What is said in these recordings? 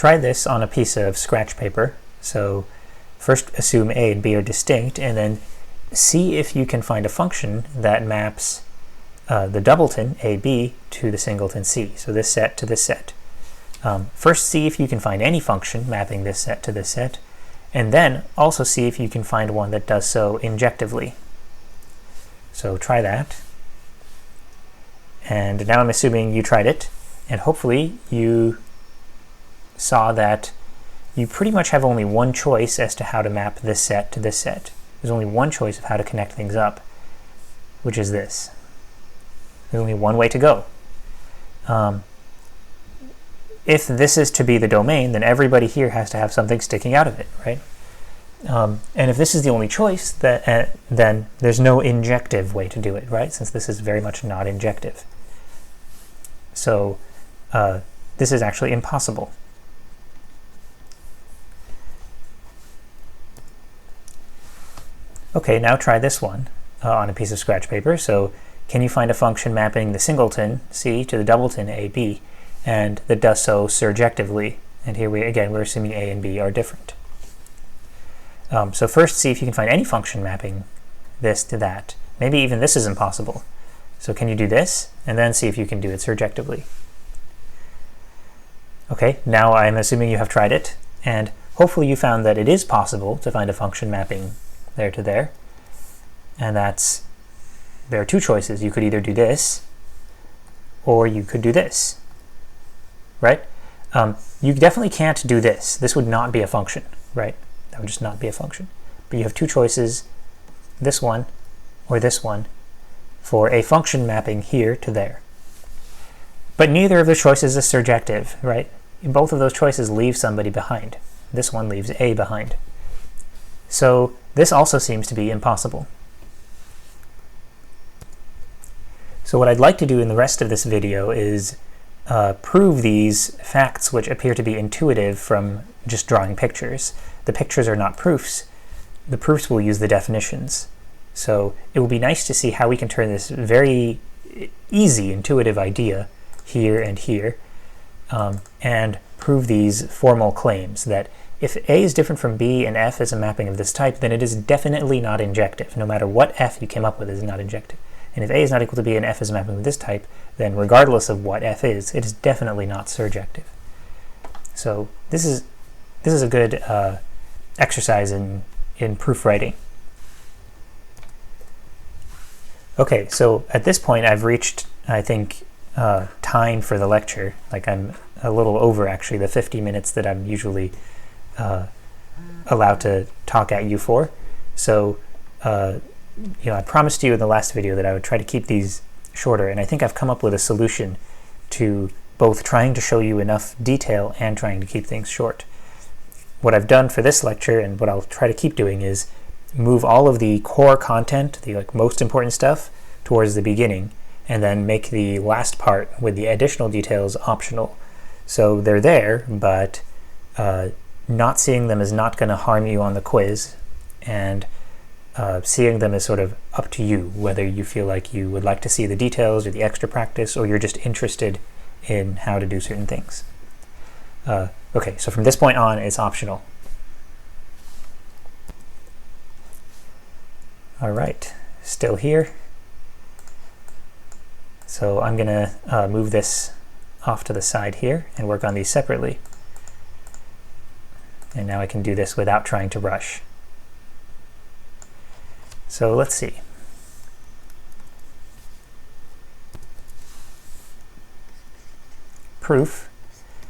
try this on a piece of scratch paper. So first assume A and B are distinct, and then see if you can find a function that maps the doubleton AB to the singleton C, so this set to this set. First see if you can find any function mapping this set to this set, and then also see if you can find one that does so injectively. So try that. And now I'm assuming you tried it, and hopefully you saw that you pretty much have only one choice as to how to map this set to this set. There's only one choice of how to connect things up, which is this. There's only one way to go. If this is to be the domain, then everybody here has to have something sticking out of it, right? And if this is the only choice, then there's no injective way to do it, right? Since this is very much not injective. So this is actually impossible. Okay, now try this one on a piece of scratch paper. So can you find a function mapping the singleton C to the doubleton AB, and that does so surjectively? And here we're assuming A and B are different. So first see if you can find any function mapping this to that. Maybe even this is impossible. So can you do this? And then see if you can do it surjectively. Okay, now I'm assuming you have tried it, and hopefully you found that it is possible to find a function mapping there to there. And there are two choices. You could either do this, or you could do this, right? You definitely can't do this. This would not be a function, right? That would just not be a function. But you have two choices, this one or this one, for a function mapping here to there. But neither of the choices is surjective, right? Both of those choices leave somebody behind. This one leaves A behind. So this also seems to be impossible. So what I'd like to do in the rest of this video is prove these facts which appear to be intuitive from just drawing pictures. The pictures are not proofs. The proofs will use the definitions. So it will be nice to see how we can turn this very easy intuitive idea here and here and prove these formal claims that if A is different from B and F is a mapping of this type, then it is definitely not injective. No matter what F you came up with, it is not injective. And if A is not equal to B and F is a mapping of this type, then regardless of what F is, it is definitely not surjective. So this is a good exercise in proof writing. Okay, so at this point I've reached, I think, time for the lecture. Like I'm a little over actually the 50 minutes that I'm usually allowed to talk at you for. So I promised you in the last video that I would try to keep these shorter, and I think I've come up with a solution to both trying to show you enough detail and trying to keep things short. What I've done for this lecture, and what I'll try to keep doing, is move all of the core content, the most important stuff, towards the beginning, and then make the last part with the additional details optional. So they're there, but not seeing them is not going to harm you on the quiz, and seeing them is sort of up to you, whether you feel like you would like to see the details or the extra practice, or you're just interested in how to do certain things. Okay, so from this point on, it's optional. All right, still here. So I'm going to move this off to the side here and work on these separately. And now I can do this without trying to rush. So let's see. Proof.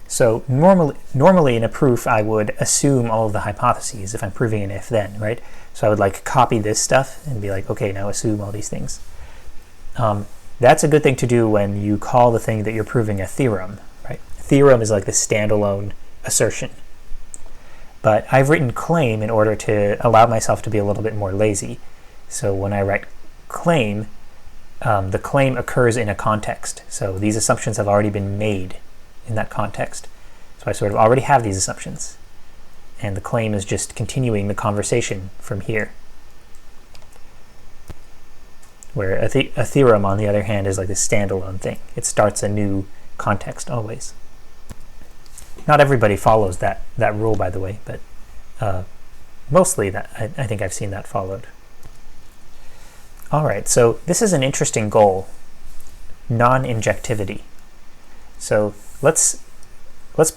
So normally in a proof I would assume all of the hypotheses if I'm proving an if-then, right? So I would like copy this stuff and be like, okay, now assume all these things. That's a good thing to do when you call the thing that you're proving a theorem, right? A theorem is like the standalone assertion. But I've written claim in order to allow myself to be a little bit more lazy. So when I write claim, the claim occurs in a context. So these assumptions have already been made in that context. So I sort of already have these assumptions. And the claim is just continuing the conversation from here. Where a theorem, on the other hand, is like a standalone thing. It starts a new context always. Not everybody follows that rule, by the way, but mostly that I think I've seen that followed. All right, so this is an interesting goal, non-injectivity. So let's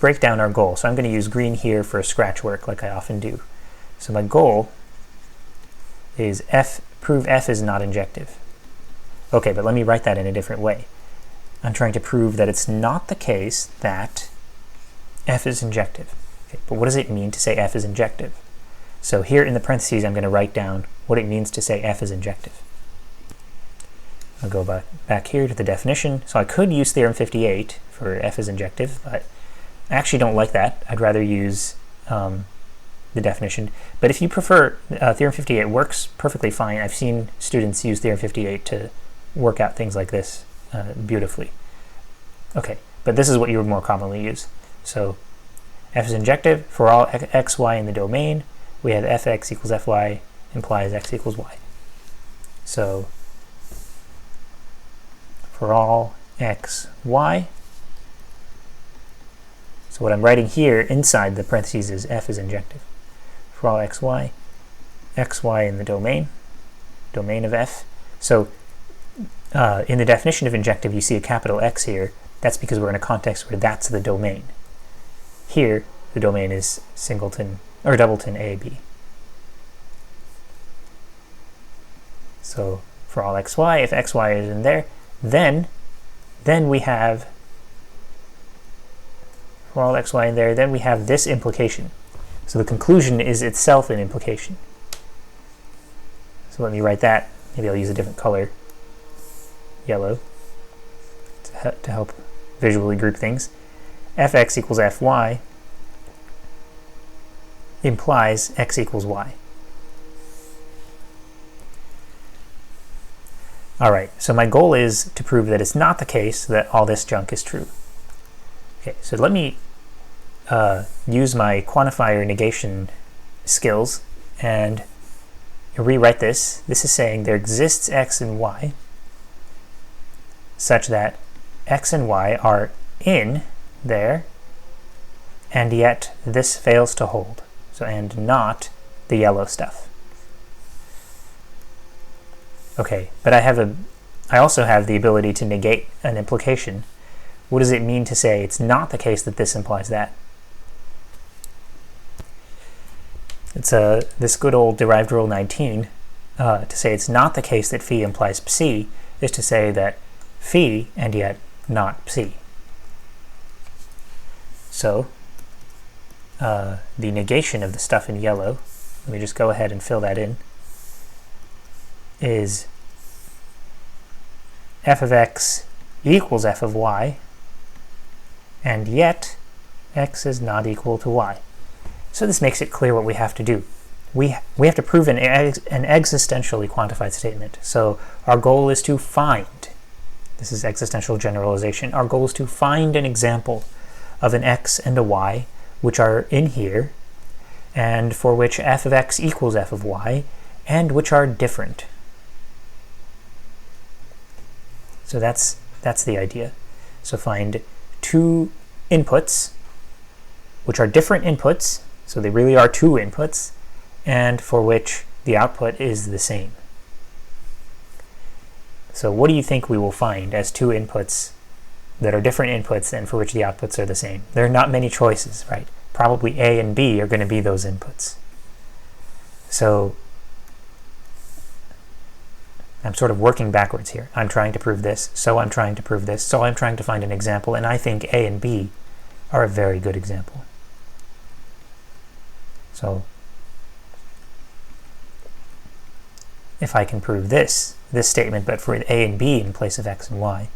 break down our goal. So I'm going to use green here for scratch work like I often do. So my goal is prove f is not injective. Okay, but let me write that in a different way. I'm trying to prove that it's not the case that f is injective. Okay, but what does it mean to say f is injective? So here in the parentheses, I'm going to write down what it means to say f is injective. I'll go back here to the definition. So I could use theorem 58 for f is injective, but I actually don't like that. I'd rather use the definition. But if you prefer, theorem 58 works perfectly fine. I've seen students use theorem 58 to work out things like this beautifully. Okay, but this is what you would more commonly use. So f is injective for all x, y in the domain. We have fx equals fy implies x equals y. So for all x, y. So what I'm writing here inside the parentheses is f is injective. For all x, y in the domain of f. So in the definition of injective, you see a capital X here. That's because we're in a context where that's the domain. Here, the domain is singleton or doubleton A, B. So for all x, y, if x, y is in there, then we have, for all x, y in there, then we have this implication. So the conclusion is itself an implication. So let me write that. Maybe I'll use a different color, yellow, to help visually group things. Fx equals fy implies x equals y. All right, so my goal is to prove that it's not the case that all this junk is true. Okay, so let me use my quantifier negation skills and rewrite this. This is saying there exists x and y such that x and y are in there, and yet this fails to hold. So, and not the yellow stuff. Okay, but I also have the ability to negate an implication. What does it mean to say it's not the case that this implies that? It's this good old derived rule 19. To say it's not the case that phi implies psi is to say that phi and yet not psi. So the negation of the stuff in yellow, let me just go ahead and fill that in, is f of x equals f of y, and yet x is not equal to y. So this makes it clear what we have to do. We have to prove an existentially quantified statement. So our goal is to find, this is existential generalization, our goal is to find an example of an x and a y which are in here, and for which f of x equals f of y, and which are different. So that's the idea. So find two inputs which are different inputs, so they really are two inputs, and for which the output is the same. So what do you think we will find as two inputs that are different inputs and for which the outputs are the same? There are not many choices, right? Probably A and B are going to be those inputs. So I'm sort of working backwards here. I'm trying to prove this, so I'm trying to prove this, so I'm trying to find an example, and I think A and B are a very good example. So if I can prove this statement, but for A and B in place of x and y,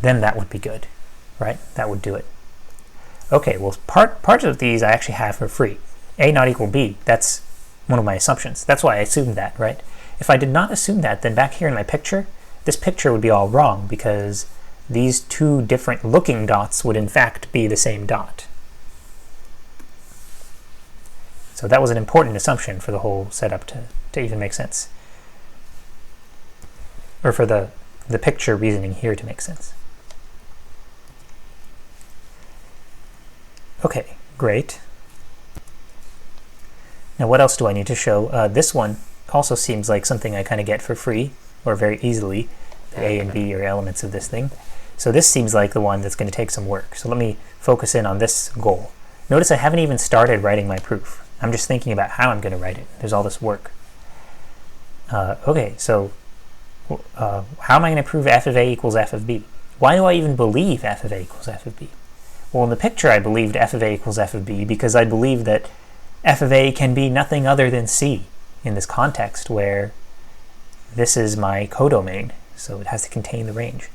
then that would be good, right? That would do it. Okay, well, parts of these I actually have for free. A not equal B, that's one of my assumptions. That's why I assumed that, right? If I did not assume that, then back here in my picture, this picture would be all wrong because these two different looking dots would in fact be the same dot. So that was an important assumption for the whole setup to even make sense. Or for the picture reasoning here to make sense. Okay, great. Now what else do I need to show? This one also seems like something I kind of get for free, or very easily. The A and B are elements of this thing. So this seems like the one that's going to take some work. So let me focus in on this goal. Notice I haven't even started writing my proof. I'm just thinking about how I'm going to write it. There's all this work. Okay, so how am I going to prove f of a equals f of b? Why do I even believe f of a equals f of b? Well, in the picture I believed f of a equals f of b because I believe that f of a can be nothing other than c in this context where this is my codomain, so it has to contain the range.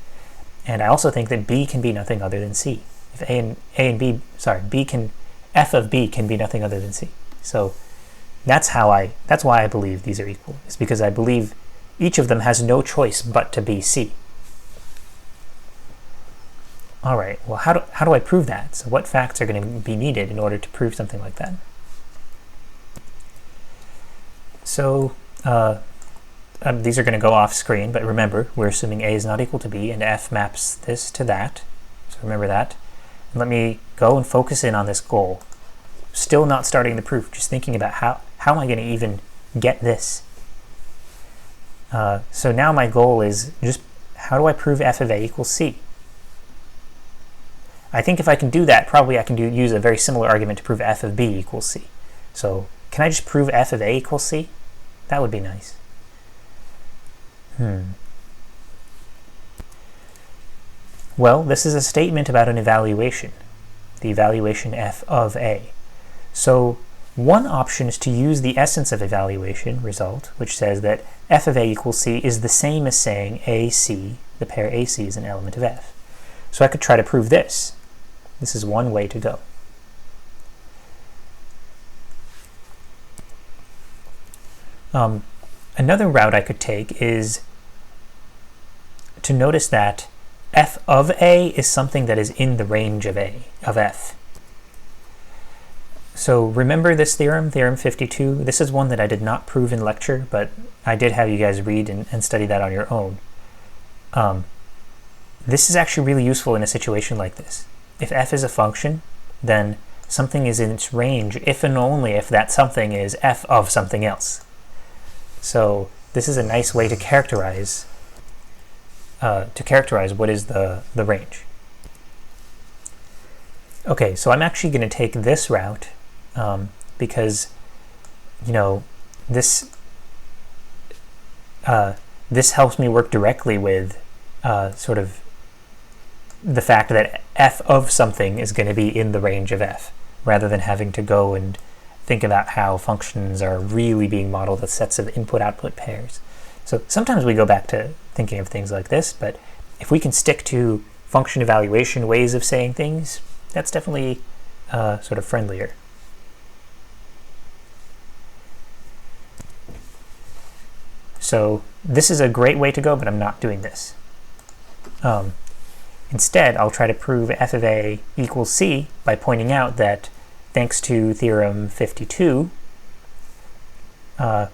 And I also think that b can be nothing other than c. If f of b can be nothing other than c. So that's why I believe these are equal. It's because I believe each of them has no choice but to be c. All right, well, how do I prove that? So what facts are going to be needed in order to prove something like that? So these are going to go off screen, but remember, we're assuming a is not equal to b, and f maps this to that. So remember that. And let me go and focus in on this goal. Still not starting the proof, just thinking about how am I going to even get this? So now my goal is just how do I prove f of a equals c? I think if I can do that, probably I can use a very similar argument to prove f of b equals c. So can I just prove f of a equals c? That would be nice. Well, this is a statement about an evaluation, the evaluation f of a. So one option is to use the essence of evaluation result, which says that f of a equals c is the same as saying ac, the pair ac is an element of f. So I could try to prove this. This is one way to go. Another route I could take is to notice that f of a is something that is in the range of f. So remember this theorem, theorem 52? This is one that I did not prove in lecture, but I did have you guys read and study that on your own. This is actually really useful in a situation like this. If f is a function, then something is in its range if and only if that something is f of something else. So this is a nice way to characterize what is the range. Okay, so I'm actually going to take this route because, you know, this helps me work directly with sort of the fact that f of something is going to be in the range of f, rather than having to go and think about how functions are really being modeled as sets of input-output pairs. So sometimes we go back to thinking of things like this, but if we can stick to function evaluation ways of saying things, that's definitely sort of friendlier. So this is a great way to go, but I'm not doing this. Instead, I'll try to prove f of a equals c by pointing out that thanks to theorem 52,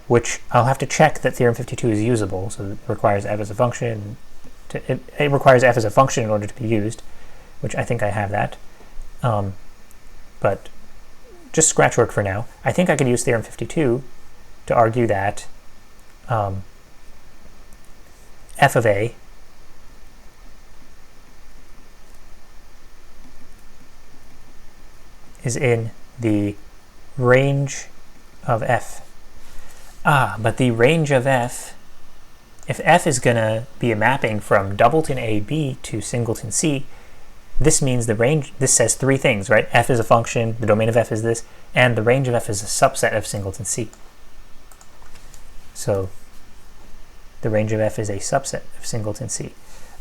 which I'll have to check that theorem 52 is usable, so it requires f as a function. It requires f as a function in order to be used, which I think I have that. But just scratch work for now. I think I could use theorem 52 to argue that f of a is in the range of f. But the range of f, if f is going to be a mapping from doubleton AB to singleton C, this means the range, this says three things, right? F is a function, the domain of f is this, and the range of f is a subset of singleton C. So the range of f is a subset of singleton C.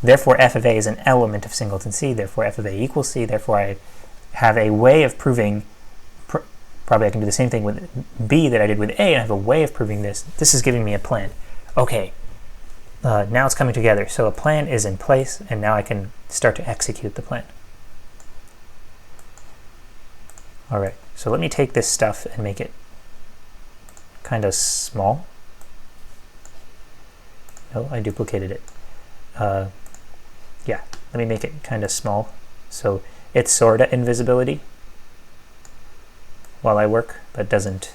Therefore, f of a is an element of singleton C, therefore f of a equals C, therefore I have a way of proving, probably I can do the same thing with B that I did with A, and I have a way of proving this. This is giving me a plan. Okay, now it's coming together. So a plan is in place, and now I can start to execute the plan. All right, so let me take this stuff and make it kind of small. No, I duplicated it. Yeah, let me make it kind of small. So it's sorta invisibility. while I work, but doesn't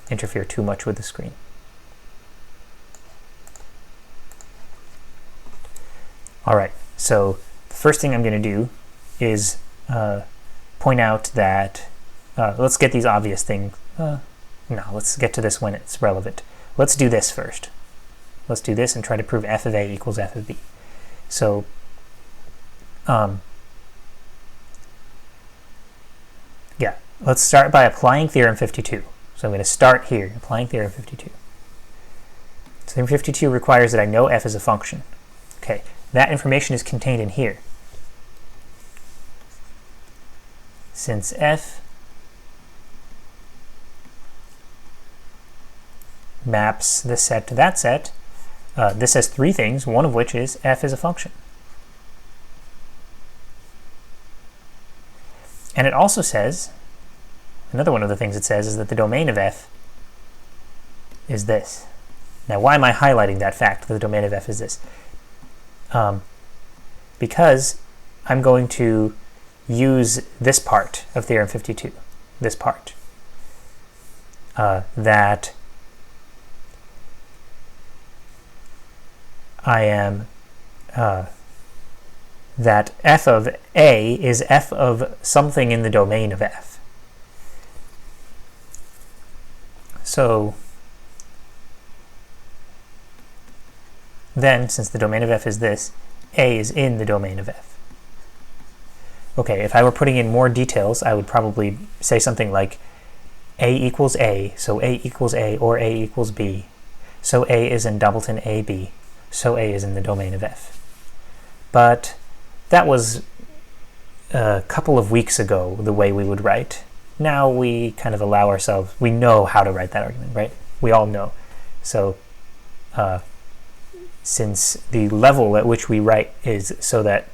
interfere too much with the screen. All right, so the first thing I'm going to do is point out that, let's get these obvious things. No, let's get to this when it's relevant. Let's do this first. Let's do this and try to prove f of a equals f of b. So, yeah, let's start by applying theorem 52. So I'm going to start here, applying theorem 52. So theorem 52 requires that I know f is a function. Okay, that information is contained in here. Since f maps this set to that set, this has three things, one of which is f is a function. And it also says, another one of the things it says is that the domain of f is this. Now, why am I highlighting that fact that the domain of f is this? Because I'm going to use this part of theorem 52, this part, that I am, that f of a is f of something in the domain of f. So then, since the domain of f is this, a is in the domain of f. Okay, if I were putting in more details, I would probably say something like a equals a, so a equals a, or a equals b, so a is in doubleton ab, so a is in the domain of f. But that was a couple of weeks ago, the way we would write. Now we kind of allow ourselves, we know how to write that argument, right? We all know. So since the level at which we write is so that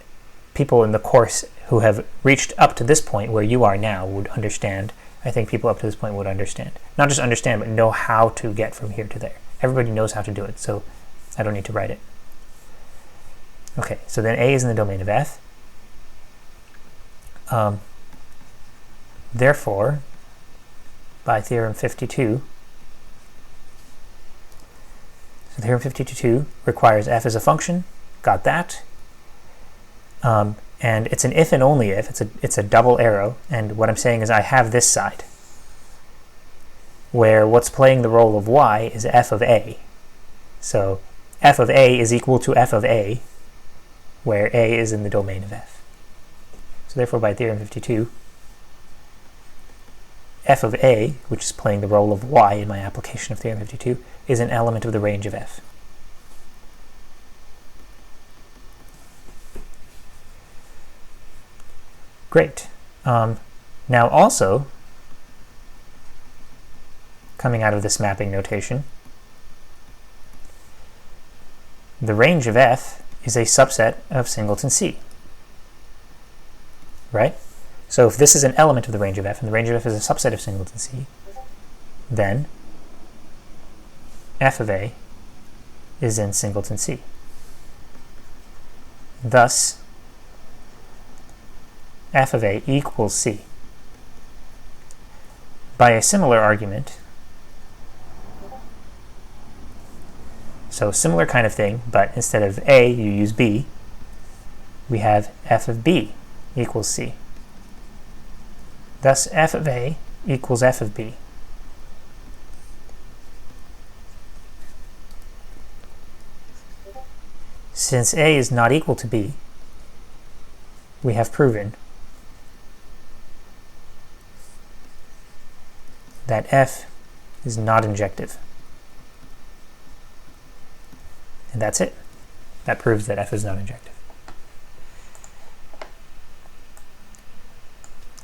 people in the course who have reached up to this point where you are now would understand, I think people up to this point would understand. Not just understand, but know how to get from here to there. Everybody knows how to do it, so I don't need to write it. Okay, so then a is in the domain of f. Therefore, by theorem 52, so theorem 52 requires f as a function. Got that. And it's an if and only if. It's a double arrow. And what I'm saying is I have this side, where what's playing the role of y is f of a. So f of a is equal to f of a, where a is in the domain of f. So therefore, by theorem 52, f of a, which is playing the role of y in my application of theorem 52, is an element of the range of f. Great. Now also, coming out of this mapping notation, the range of f is a subset of singleton C, right? So if this is an element of the range of f, and the range of f is a subset of singleton C, then f of a is in singleton C. Thus, f of a equals C. By a similar argument, so similar kind of thing, but instead of a, you use b, we have f of b equals C. Thus, f of a equals f of b. Since a is not equal to b, we have proven that f is not injective. And that's it. That proves that f is not injective.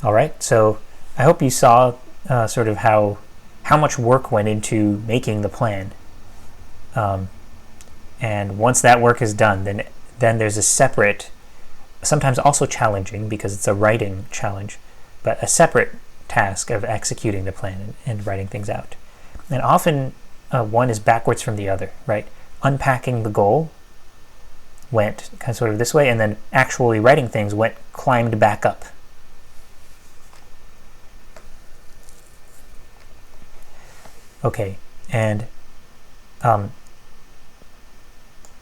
All right, so I hope you saw sort of how much work went into making the plan. And once that work is done, then there's a separate, sometimes also challenging because it's a writing challenge, but a separate task of executing the plan and writing things out. And often one is backwards from the other, right? Unpacking the goal went kind of sort of this way, and then actually writing things climbed back up. Okay, and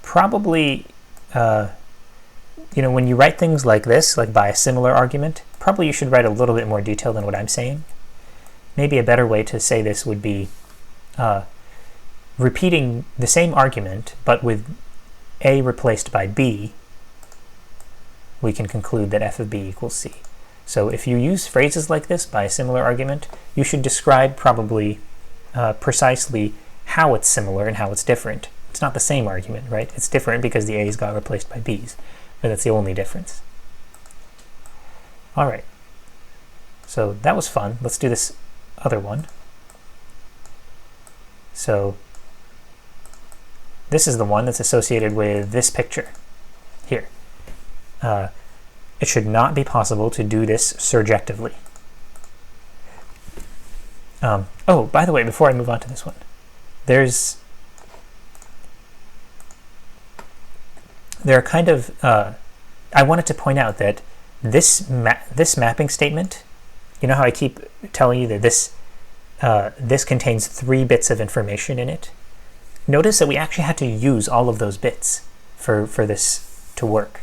probably, when you write things like this, like by a similar argument, probably you should write a little bit more detail than what I'm saying. Maybe a better way to say this would be repeating the same argument, but with A replaced by B, we can conclude that f of B equals C. So if you use phrases like this by a similar argument, you should describe probably precisely how it's similar and how it's different. It's not the same argument, right? It's different because the A's got replaced by B's, but that's the only difference. All right, so that was fun. Let's do this other one. So this is the one that's associated with this picture here. It should not be possible to do this surjectively. Oh, by the way, before I move on to this one, there are kind of, I wanted to point out that this mapping statement, you know how I keep telling you that this contains 3 bits of information in it? Notice that we actually had to use all of those bits for this to work.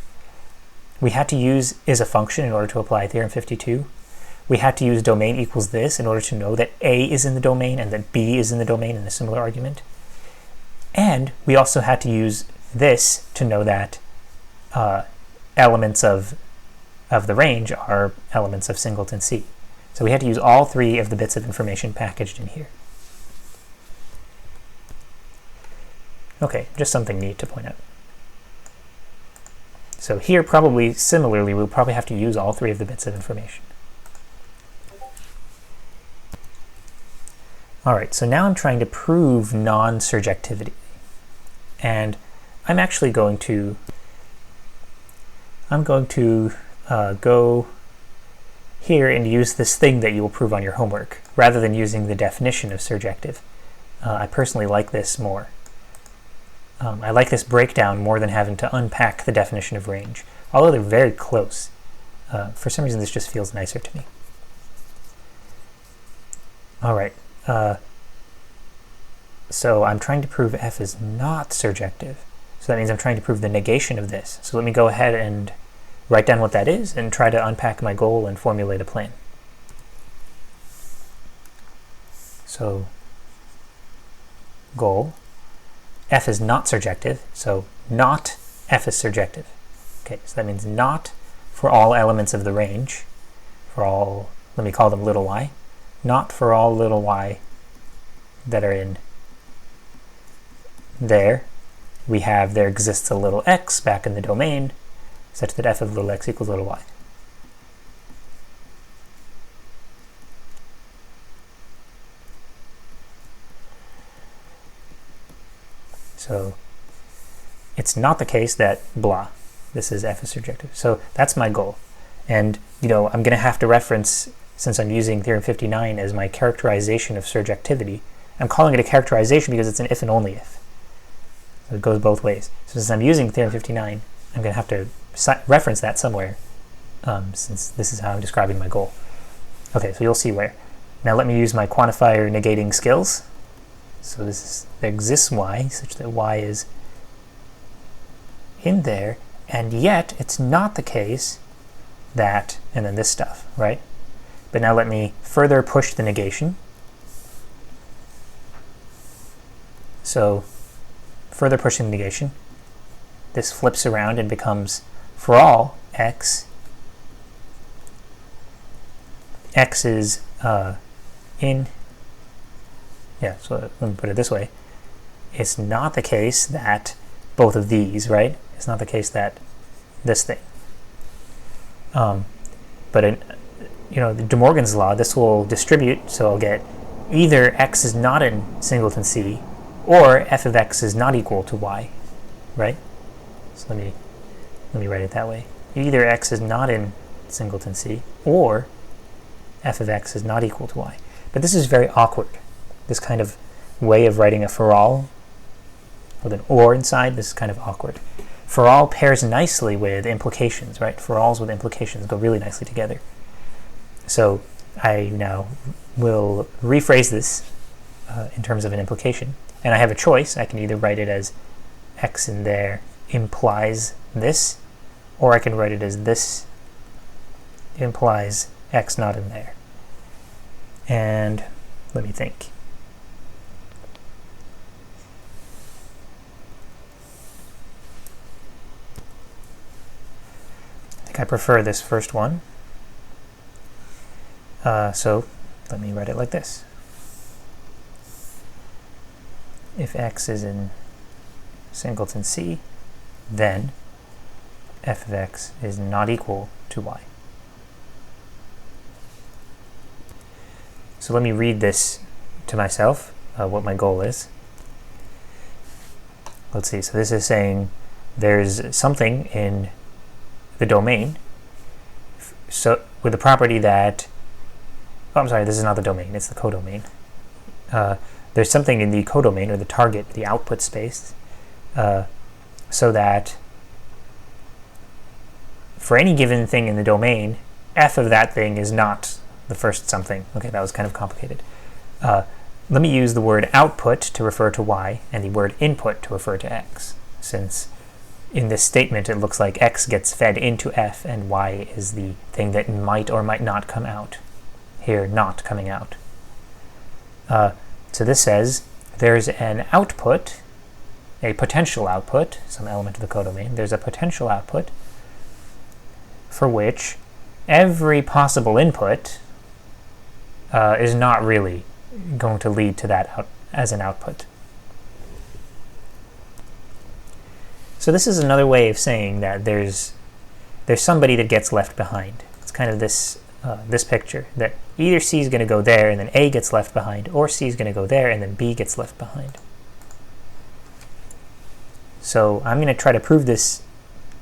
We had to use is a function in order to apply theorem 52. We had to use domain equals this in order to know that A is in the domain and that B is in the domain in a similar argument. And we also had to use this to know that elements of the range are elements of singleton C. So we had to use all 3 of the bits of information packaged in here. Okay, just something neat to point out. So here, probably similarly, we'll probably have to use all 3 of the bits of information. All right, so now I'm trying to prove non-surjectivity. And I'm actually going to go here and use this thing that you will prove on your homework, rather than using the definition of surjective. I personally like this more. I like this breakdown more than having to unpack the definition of range, although they're very close. For some reason, this just feels nicer to me. All right. So I'm trying to prove f is not surjective. So that means I'm trying to prove the negation of this. So let me go ahead and write down what that is and try to unpack my goal and formulate a plan. So goal. F is not surjective, so not f is surjective. Okay, so that means not for all elements of the range, for all, let me call them little y, not for all little y that are in there. We have there exists a little x back in the domain, such that f of little x equals little y. So it's not the case that blah, this is f is surjective. So that's my goal. And I'm going to have to reference, since I'm using theorem 59 as my characterization of surjectivity, I'm calling it a characterization because it's an if and only if. So it goes both ways. So since I'm using theorem 59, I'm going to have to reference that somewhere, since this is how I'm describing my goal. Okay, so you'll see where. Now let me use my quantifier negating skills. So this is, there exists y, such that y is in there, and yet it's not the case that, and then this stuff, right? But now let me further push the negation. So further pushing the negation, this flips around and becomes for all x, x is in, yeah, so let me put it this way. It's not the case that both of these, right? It's not the case that this thing. But in, the De Morgan's law, this will distribute, so I'll get either x is not in singleton C, or f of x is not equal to y, right? So let me write it that way. Either x is not in singleton C, or f of x is not equal to y. But this is very awkward. This kind of way of writing a for all with an or inside, this is kind of awkward. For all pairs nicely with implications, right? For alls with implications go really nicely together. So I now will rephrase this in terms of an implication. And I have a choice. I can either write it as x in there implies this, or I can write it as this implies x not in there. And let me think. I think I prefer this first one. So let me write it like this. If x is in singleton C, then f of x is not equal to y. So let me read this to myself, what my goal is. Let's see, so this is saying there's something in the domain so with the property that, oh, I'm sorry, this is not the domain, it's the codomain. There's something in the codomain, or the target, the output space, so that for any given thing in the domain, f of that thing is not the first something. Okay, that was kind of complicated. Let me use the word output to refer to y, and the word input to refer to x, since in this statement it looks like x gets fed into f, and y is the thing that might or might not come out. Here, not coming out. So this says there's an output, a potential output, some element of the codomain. There's a potential output for which every possible input is not really going to lead to that as an output. So this is another way of saying that there's somebody that gets left behind. It's kind of this this picture, that either C is going to go there and then A gets left behind, or C is going to go there and then B gets left behind. So I'm going to try to prove this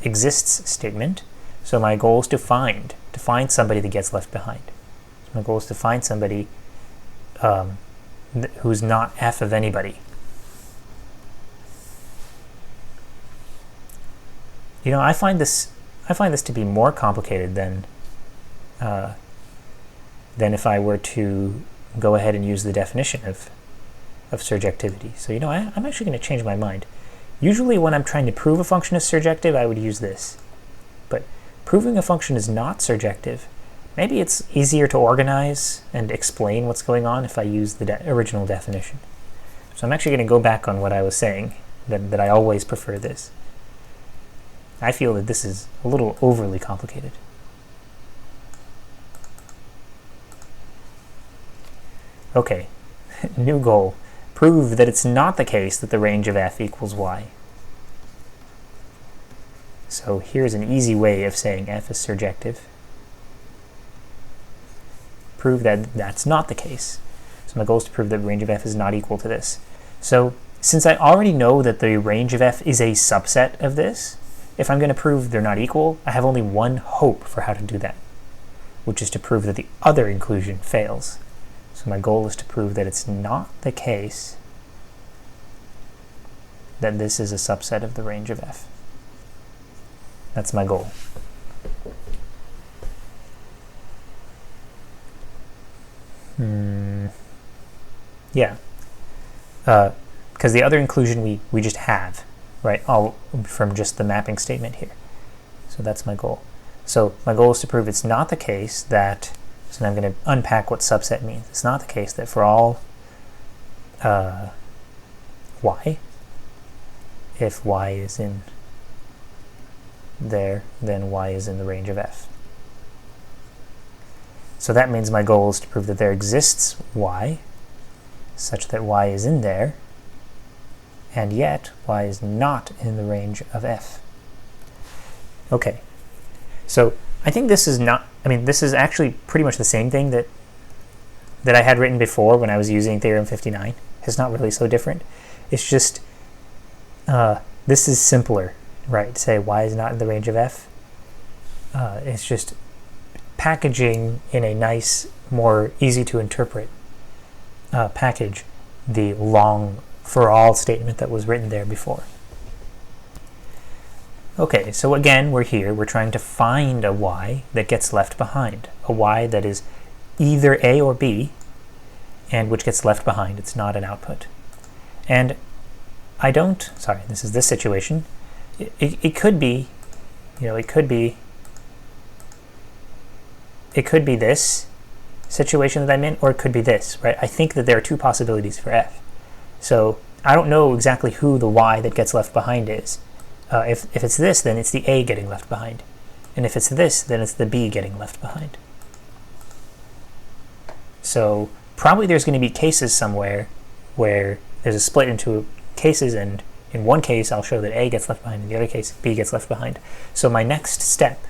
exists statement. So my goal is to find somebody that gets left behind. So my goal is to find somebody who's not f of anybody. You know, I find this to be more complicated than if I were to go ahead and use the definition of surjectivity. So, you know, I'm actually going to change my mind. Usually when I'm trying to prove a function is surjective, I would use this. But proving a function is not surjective, maybe it's easier to organize and explain what's going on if I use the original definition. So I'm actually going to go back on what I was saying, that I always prefer this. I feel that this is a little overly complicated. Okay, new goal. Prove that it's not the case that the range of f equals y. So here's an easy way of saying f is surjective. Prove that that's not the case. So my goal is to prove that the range of f is not equal to this. So since I already know that the range of f is a subset of this, if I'm going to prove they're not equal, I have only one hope for how to do that, which is to prove that the other inclusion fails. So my goal is to prove that it's not the case that this is a subset of the range of f. That's my goal. Yeah. Because the other inclusion we just have, right, all from just the mapping statement here. So that's my goal. So my goal is to prove it's not the case that, so now I'm going to unpack what subset means. It's not the case that for all y, if y is in there, then y is in the range of f. So that means my goal is to prove that there exists y, such that y is in there, and yet y is not in the range of f. Okay, so I think this is not, I mean, this is actually pretty much the same thing that I had written before when I was using Theorem 59. It's not really so different. It's just, this is simpler, right? Say y is not in the range of f. It's just packaging in a nice, more easy to interpret package the long for all statement that was written there before. Okay, so again, we're here. We're trying to find a y that gets left behind, a y that is either a or b, and which gets left behind. It's not an output. And I don't, sorry, this is this situation. It could be, you know, it could be this situation that I'm in, or it could be this, right? I think that there are two possibilities for f. So I don't know exactly who the y that gets left behind is. If it's this, then it's the a getting left behind. And if it's this, then it's the b getting left behind. So probably there's going to be cases somewhere where there's a split into cases, and in one case I'll show that a gets left behind, in the other case b gets left behind. So my next step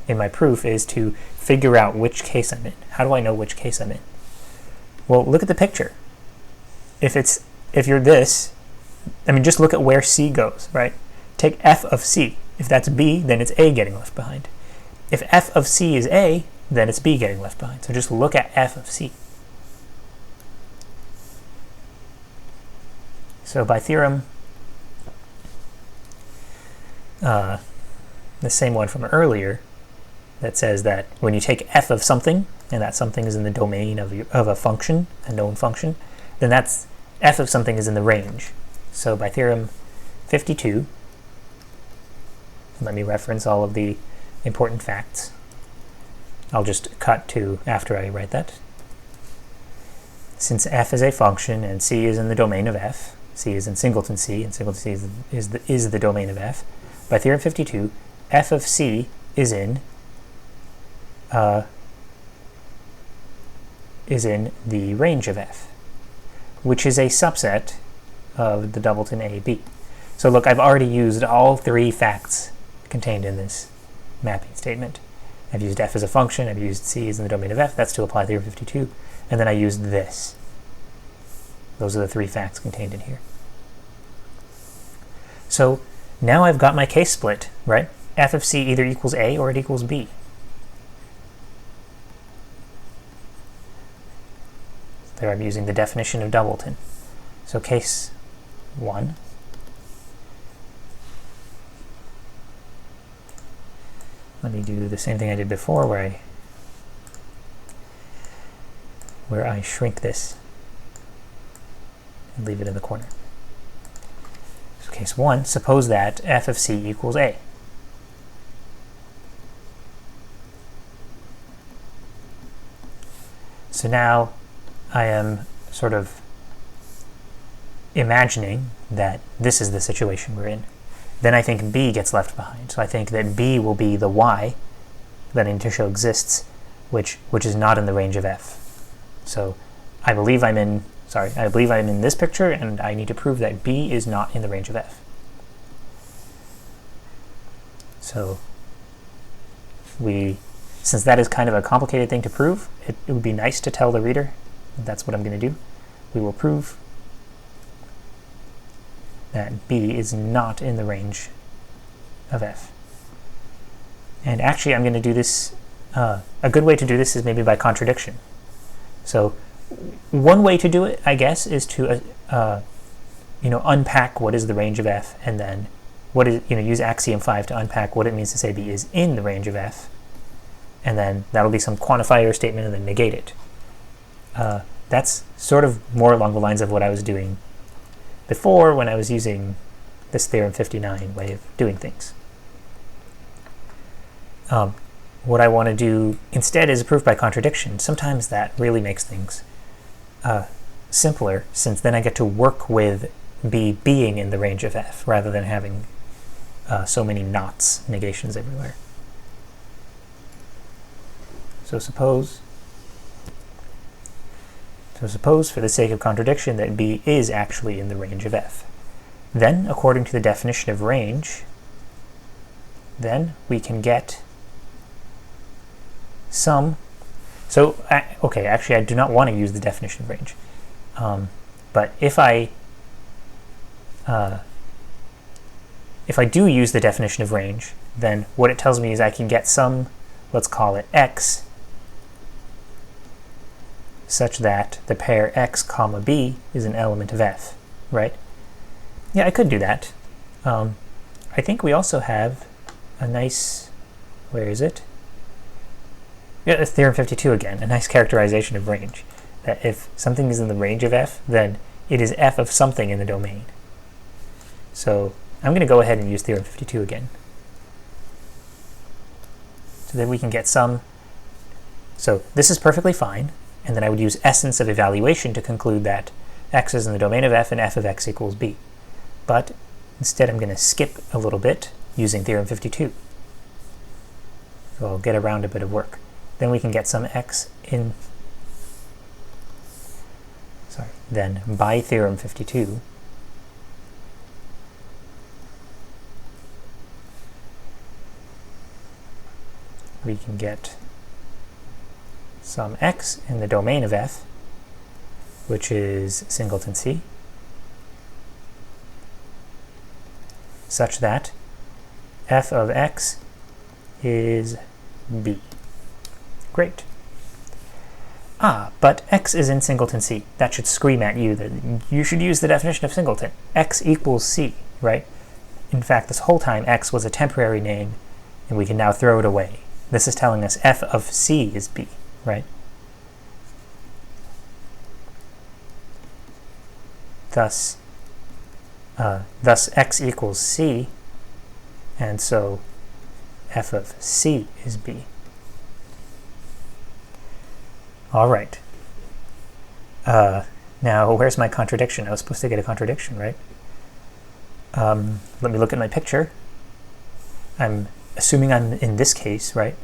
in my proof is to figure out which case I'm in. How do I know which case I'm in? Well, look at the picture. If you're this, I mean, just look at where c goes, right? Take f of c. If that's b, then it's a getting left behind. If f of c is a, then it's b getting left behind. So just look at f of c. So by theorem, the same one from earlier, that says that when you take f of something, and that something is in the domain of a function, a known function, then that's f of something is in the range. So by theorem 52, let me reference all of the important facts. I'll just cut to after I write that. Since f is a function and c is in the domain of f, c is in singleton c, and singleton c is the domain of f, by theorem 52, f of c is in the range of f, which is a subset of the doubleton AB. So look, I've already used all three facts contained in this mapping statement. I've used f as a function, I've used c is in the domain of f, that's to apply theorem 52, and then I used this. Those are the three facts contained in here. So now I've got my case split, right? F of c either equals a or it equals b. There I'm using the definition of doubleton. So case 1. Let me do the same thing I did before where I shrink this and leave it in the corner. So case 1, suppose that f of c equals a. So now I am sort of imagining that this is the situation we're in. Then I think b gets left behind. So I think that b will be the y that I need to show exists, which is not in the range of f. So I believe I'm in this picture, and I need to prove that b is not in the range of f. So since that is kind of a complicated thing to prove, it would be nice to tell the reader that's what I'm going to do. We will prove that b is not in the range of f. And actually I'm going to do this, a good way to do this is maybe by contradiction. So one way to do it, I guess, is to unpack what is the range of f, and then use axiom 5 to unpack what it means to say b is in the range of f, and then that'll be some quantifier statement and then negate it. That's sort of more along the lines of what I was doing before when I was using this theorem 59 way of doing things. What I want to do instead is a proof by contradiction. Sometimes that really makes things simpler, since then I get to work with b being in the range of f rather than having so many nots, negations everywhere. So suppose for the sake of contradiction that b is actually in the range of f. Then, according to the definition of range, then we can get some. So, okay, actually I do not want to use the definition of range. But if I do use the definition of range, then what it tells me is I can get some, let's call it x, such that the pair x comma b is an element of f, right? Yeah, I could do that. I think we also have a nice, where is it? Yeah, it's theorem 52 again, a nice characterization of range. that if something is in the range of f, then it is f of something in the domain. So I'm going to go ahead and use theorem 52 again, so that we can get some. So this is perfectly fine, and then I would use essence of evaluation to conclude that x is in the domain of f and f of x equals b. But instead I'm going to skip a little bit using theorem 52. So I'll get around a bit of work. Then we can get some x in, then by theorem 52, we can get some x in the domain of f, which is singleton C, such that f of x is b. Great. But x is in singleton C. That should scream at you that you should use the definition of singleton. X equals C, right? In fact, this whole time x was a temporary name, and we can now throw it away. This is telling us f of C is b, right? Thus x equals C, and so f of C is b. All right. Now, where's my contradiction? I was supposed to get a contradiction, right? Let me look at my picture. I'm assuming I'm in this case, right?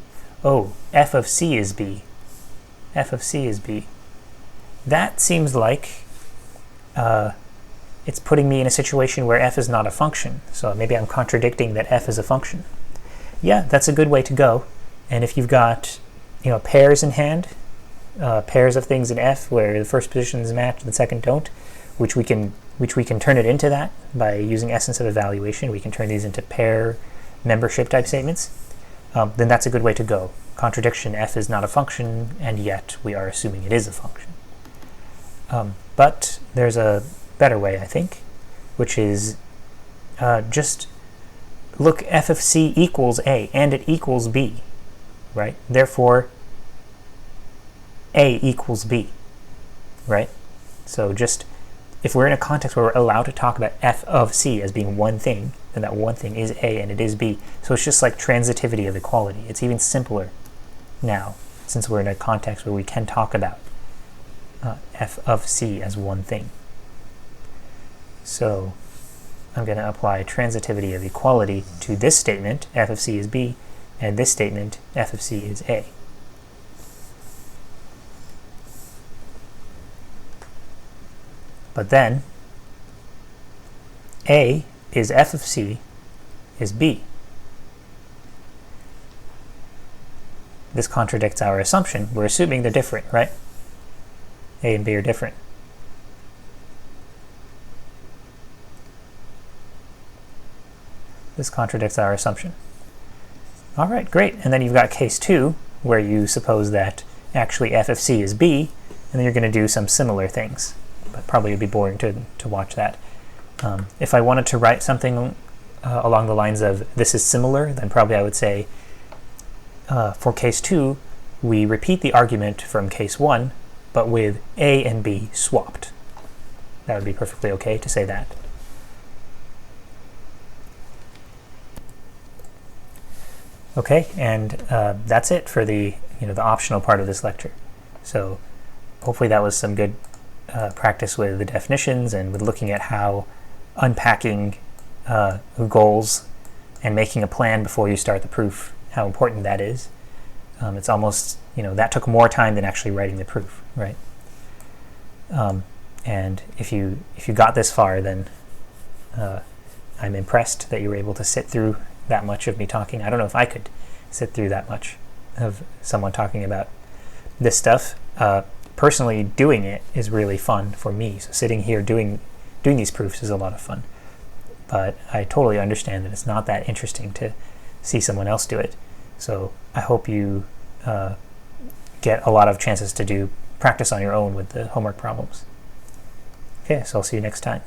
Oh, f of C is b. F of C is b. That seems like it's putting me in a situation where f is not a function. So maybe I'm contradicting that f is a function. Yeah, that's a good way to go. And if you've got, pairs in hand, pairs of things in f where the first positions match and the second don't, which we can turn it into that by using essence of evaluation. We can turn these into pair membership type statements. Then that's a good way to go. Contradiction, f is not a function, and yet we are assuming it is a function. But there's a better way, I think, which is just look, f of c equals a, and it equals b, right? Therefore, a equals b, right? So just, if we're in a context where we're allowed to talk about f of c as being one thing, then that one thing is a and it is b. So it's just like transitivity of equality. It's even simpler now, since we're in a context where we can talk about f of c as one thing. So I'm going to apply transitivity of equality to this statement, f of c is b, and this statement, f of c is a. But then a is f of c is b. This contradicts our assumption. We're assuming they're different, right? A and b are different. This contradicts our assumption. All right, great. And then you've got case 2, where you suppose that actually f of c is b, and then you're going to do some similar things. But probably it'd be boring to watch that. If I wanted to write something along the lines of this is similar, then probably I would say for case 2, we repeat the argument from case 1, but with a and b swapped. That would be perfectly okay to say that. Okay, and that's it for the the optional part of this lecture. So hopefully that was some good practice with the definitions and with looking at how unpacking goals and making a plan before you start the proof, how important that is. It's almost, that took more time than actually writing the proof, right? And if you got this far, then I'm impressed that you were able to sit through that much of me talking. I don't know if I could sit through that much of someone talking about this stuff. Personally, doing it is really fun for me. So sitting here doing these proofs is a lot of fun. But I totally understand that it's not that interesting to see someone else do it. So I hope you get a lot of chances to do practice on your own with the homework problems. Okay, so I'll see you next time.